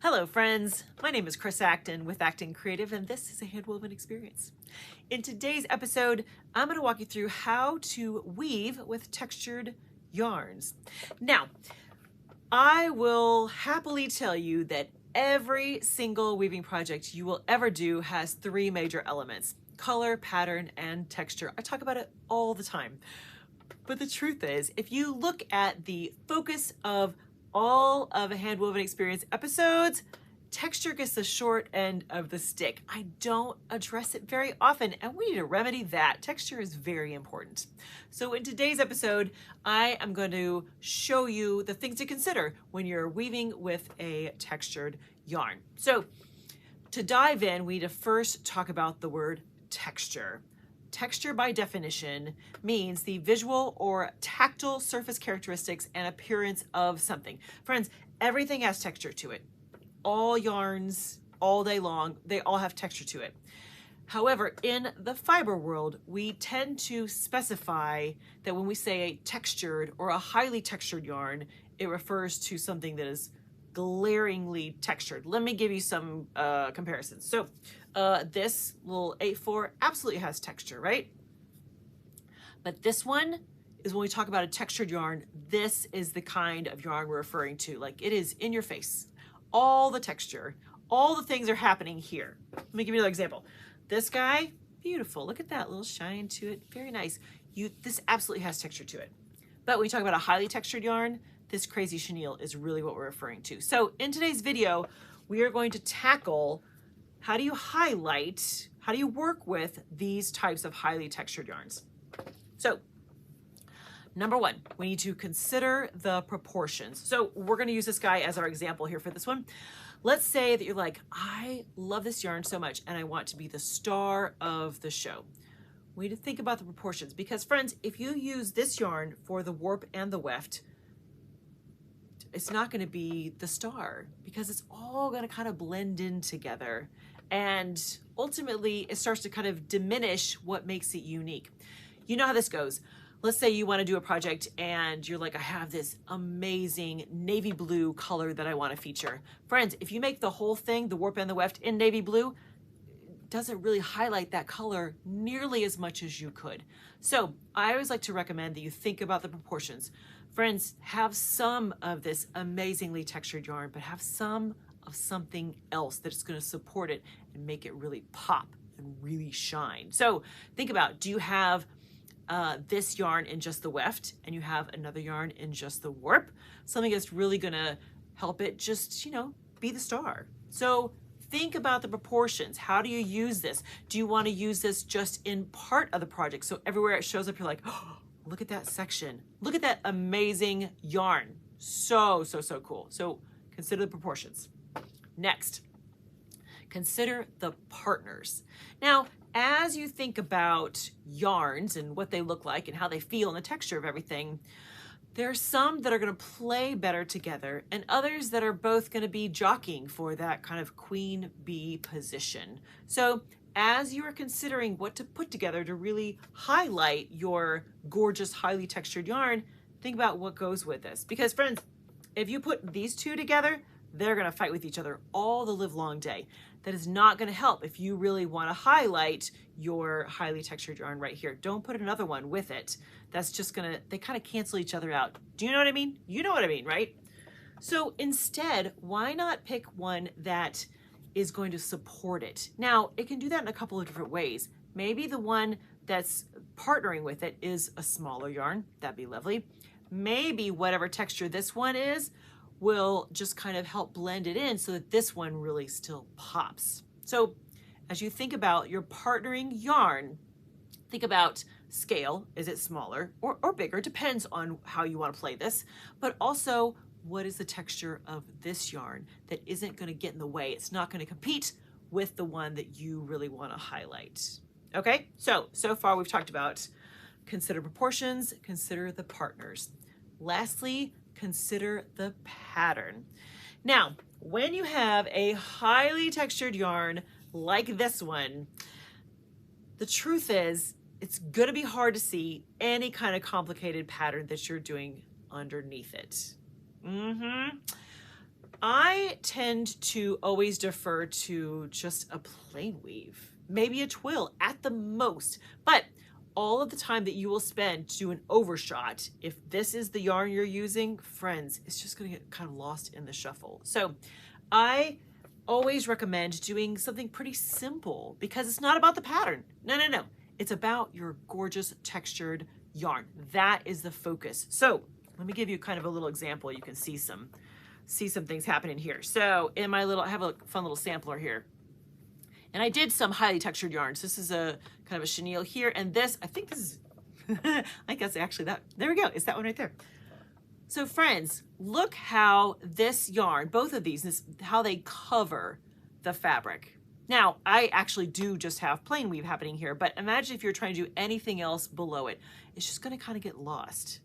Hello friends, my name is Chris Acton with Acton Creative and this is A Handwoven Experience. In today's episode, I'm going to walk you through how to weave with textured yarns. Now, I will happily tell you that every single weaving project you will ever do has three major elements: color, pattern, and texture. I talk about it all the time. But the truth is, if you look at the focus of all of A Handwoven Experience episodes, texture gets the short end of the stick. I don't address it very often, and we need to remedy that. Texture is very important. So in today's episode, I am going to show you the things to consider when you're weaving with a textured yarn. So to dive in, we need to first talk about the word texture. Texture, by definition, means the visual or tactile surface characteristics and appearance of something. Friends, everything has texture to it. All yarns, all day long, they all have texture to it. However, in the fiber world, we tend to specify that when we say a textured or a highly textured yarn, it refers to something that is glaringly textured. Let me give you some comparisons. So this little 8/4 absolutely has texture, right? But this one is, when we talk about a textured yarn, this is the kind of yarn we're referring to. Like, it is in your face. All the texture, all the things are happening here. Let me give you another example. This guy, beautiful. Look at that little shine to it. Very nice. This absolutely has texture to it. But when you talk about a highly textured yarn, this crazy chenille is really what we're referring to. So in today's video, we are going to tackle how do you highlight, how do you work with these types of highly textured yarns. So number one, we need to consider the proportions. So we're going to use this guy as our example here for this one. Let's say that you're like, I love this yarn so much and I want to be the star of the show. We need to think about the proportions, because friends, if you use this yarn for the warp and the weft, it's not going to be the star, because it's all going to kind of blend in together. And ultimately, it starts to kind of diminish what makes it unique. You know how this goes. Let's say you want to do a project and you're like, I have this amazing navy blue color that I want to feature. Friends, if you make the whole thing, the warp and the weft, in navy blue, it doesn't really highlight that color nearly as much as you could. So I always like to recommend that you think about the proportions. Friends, have some of this amazingly textured yarn, but have some of something else that's going to support it and make it really pop and really shine. So think about, do you have this yarn in just the weft and you have another yarn in just the warp? Something that's really going to help it just, be the star. So think about the proportions. How do you use this? Do you want to use this just in part of the project? So everywhere it shows up, you're like, oh, look at that section. Look at that amazing yarn. So cool. So consider the proportions. Next, consider the partners. Now, as you think about yarns and what they look like and how they feel and the texture of everything, there are some that are going to play better together and others that are both going to be jockeying for that kind of queen bee position. So as you are considering what to put together to really highlight your gorgeous, highly textured yarn, think about what goes with this. Because friends, if you put these two together, they're going to fight with each other all the live long day. That is not going to help if you really want to highlight your highly textured yarn right here. Don't put another one with it. That's just going to, they kind of cancel each other out. Do you know what I mean? You know what I mean, right? So instead, why not pick one that is going to support it? Now, it can do that in a couple of different ways. Maybe the one that's partnering with it is a smaller yarn. That'd be lovely. Maybe whatever texture this one is will just kind of help blend it in so that this one really still pops. So as you think about your partnering yarn, think about scale. Is it smaller or bigger? Depends on how you want to play this. But also, what is the texture of this yarn that isn't going to get in the way? It's not going to compete with the one that you really want to highlight. Okay, so far we've talked about consider proportions, consider the partners. Lastly, consider the pattern. Now, when you have a highly textured yarn like this one, the truth is it's going to be hard to see any kind of complicated pattern that you're doing underneath it. I tend to always defer to just a plain weave, maybe a twill at the most, but all of the time that you will spend to do an overshot, if this is the yarn you're using, friends, it's just going to get kind of lost in the shuffle. So I always recommend doing something pretty simple because it's not about the pattern. No, no, no. It's about your gorgeous textured yarn. That is the focus. So let me give you kind of a little example. You can see some things happening here. So in my little, I have a fun little sampler here. And I did some highly textured yarns. This is a kind of a chenille here. And this, I think this is, I guess actually that, there we go. It's that one right there. So friends, look how this yarn, both of these, how they cover the fabric. Now, I actually do just have plain weave happening here, but imagine if you're trying to do anything else below it. It's just gonna kind of get lost.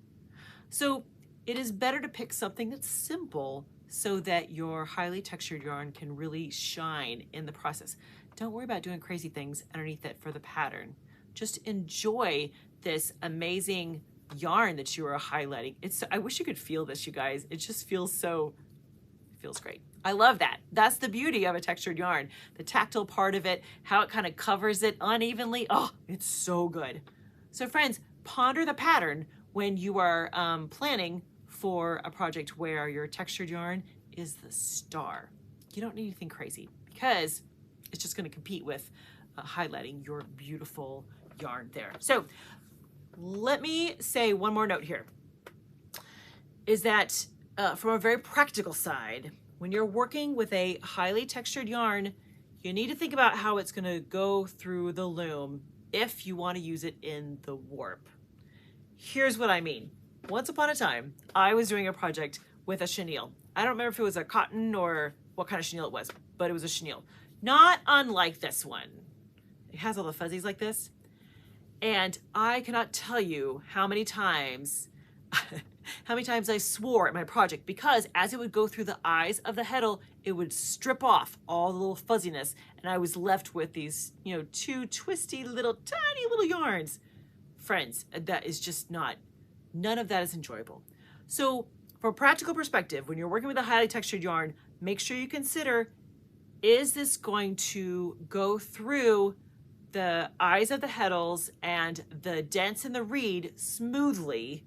So it is better to pick something that's simple so that your highly textured yarn can really shine in the process. Don't worry about doing crazy things underneath it for the pattern. Just enjoy this amazing yarn that you are highlighting. I wish you could feel this, you guys. It just feels so, it feels great. I love that. That's the beauty of a textured yarn. The tactile part of it, how it kind of covers it unevenly. Oh, it's so good. So friends, ponder the pattern when you are planning for a project where your textured yarn is the star. You don't need anything crazy because it's just going to compete with highlighting your beautiful yarn there. So let me say one more note here, is that from a very practical side, when you're working with a highly textured yarn, you need to think about how it's going to go through the loom if you want to use it in the warp. Here's what I mean. Once upon a time, I was doing a project with a chenille. I don't remember if it was a cotton or what kind of chenille it was, but it was a chenille. Not unlike this one. It has all the fuzzies like this. And I cannot tell you how many times I swore at my project because as it would go through the eyes of the heddle, it would strip off all the little fuzziness. And I was left with these, you know, two twisty little, tiny little yarns. Friends, that is just none of that is enjoyable. So from a practical perspective, when you're working with a highly textured yarn, make sure you consider, is this going to go through the eyes of the heddles and the dents in the reed smoothly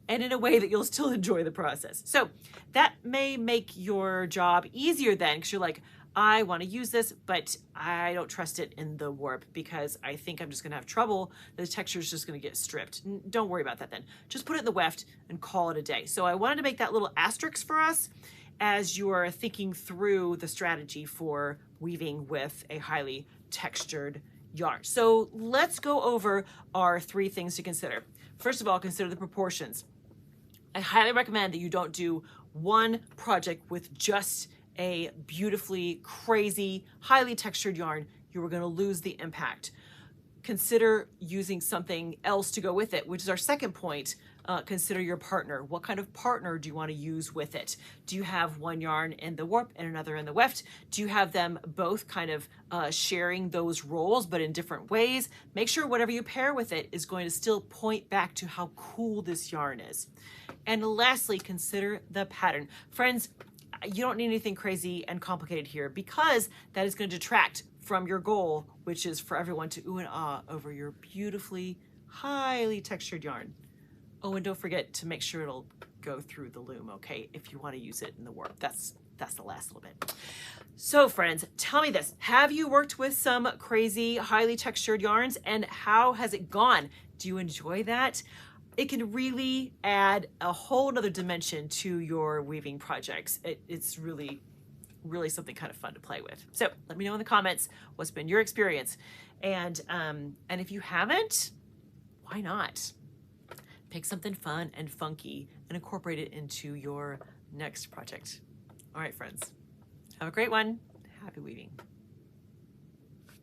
and in a way that you'll still enjoy the process. So that may make your job easier then, because you're like, I want to use this, but I don't trust it in the warp because I think I'm just going to have trouble. The texture is just going to get stripped. Don't worry about that then. Just put it in the weft and call it a day. So I wanted to make that little asterisk for us as you're thinking through the strategy for weaving with a highly textured yarn. So let's go over our 3 things to consider. First of all, consider the proportions. I highly recommend that you don't do one project with just a beautifully crazy, highly textured yarn. You are going to lose the impact. Consider using something else to go with it, which is our second point. Consider your partner. What kind of partner do you want to use with it? Do you have one yarn in the warp and another in the weft? Do you have them both kind of sharing those roles but in different ways? Make sure whatever you pair with it is going to still point back to how cool this yarn is. And lastly, consider the pattern. Friends, you don't need anything crazy and complicated here because that is going to detract from your goal, which is for everyone to ooh and ah over your beautifully, highly textured yarn. Oh, and don't forget to make sure it'll go through the loom, okay, if you want to use it in the warp. That's the last little bit. So friends, tell me this. Have you worked with some crazy, highly textured yarns, and how has it gone? Do you enjoy that? It can really add a whole nother dimension to your weaving projects. It's really something kind of fun to play with. So let me know in the comments what's been your experience. And if you haven't, why not? Pick something fun and funky and incorporate it into your next project. All right, friends, have a great one. Happy weaving.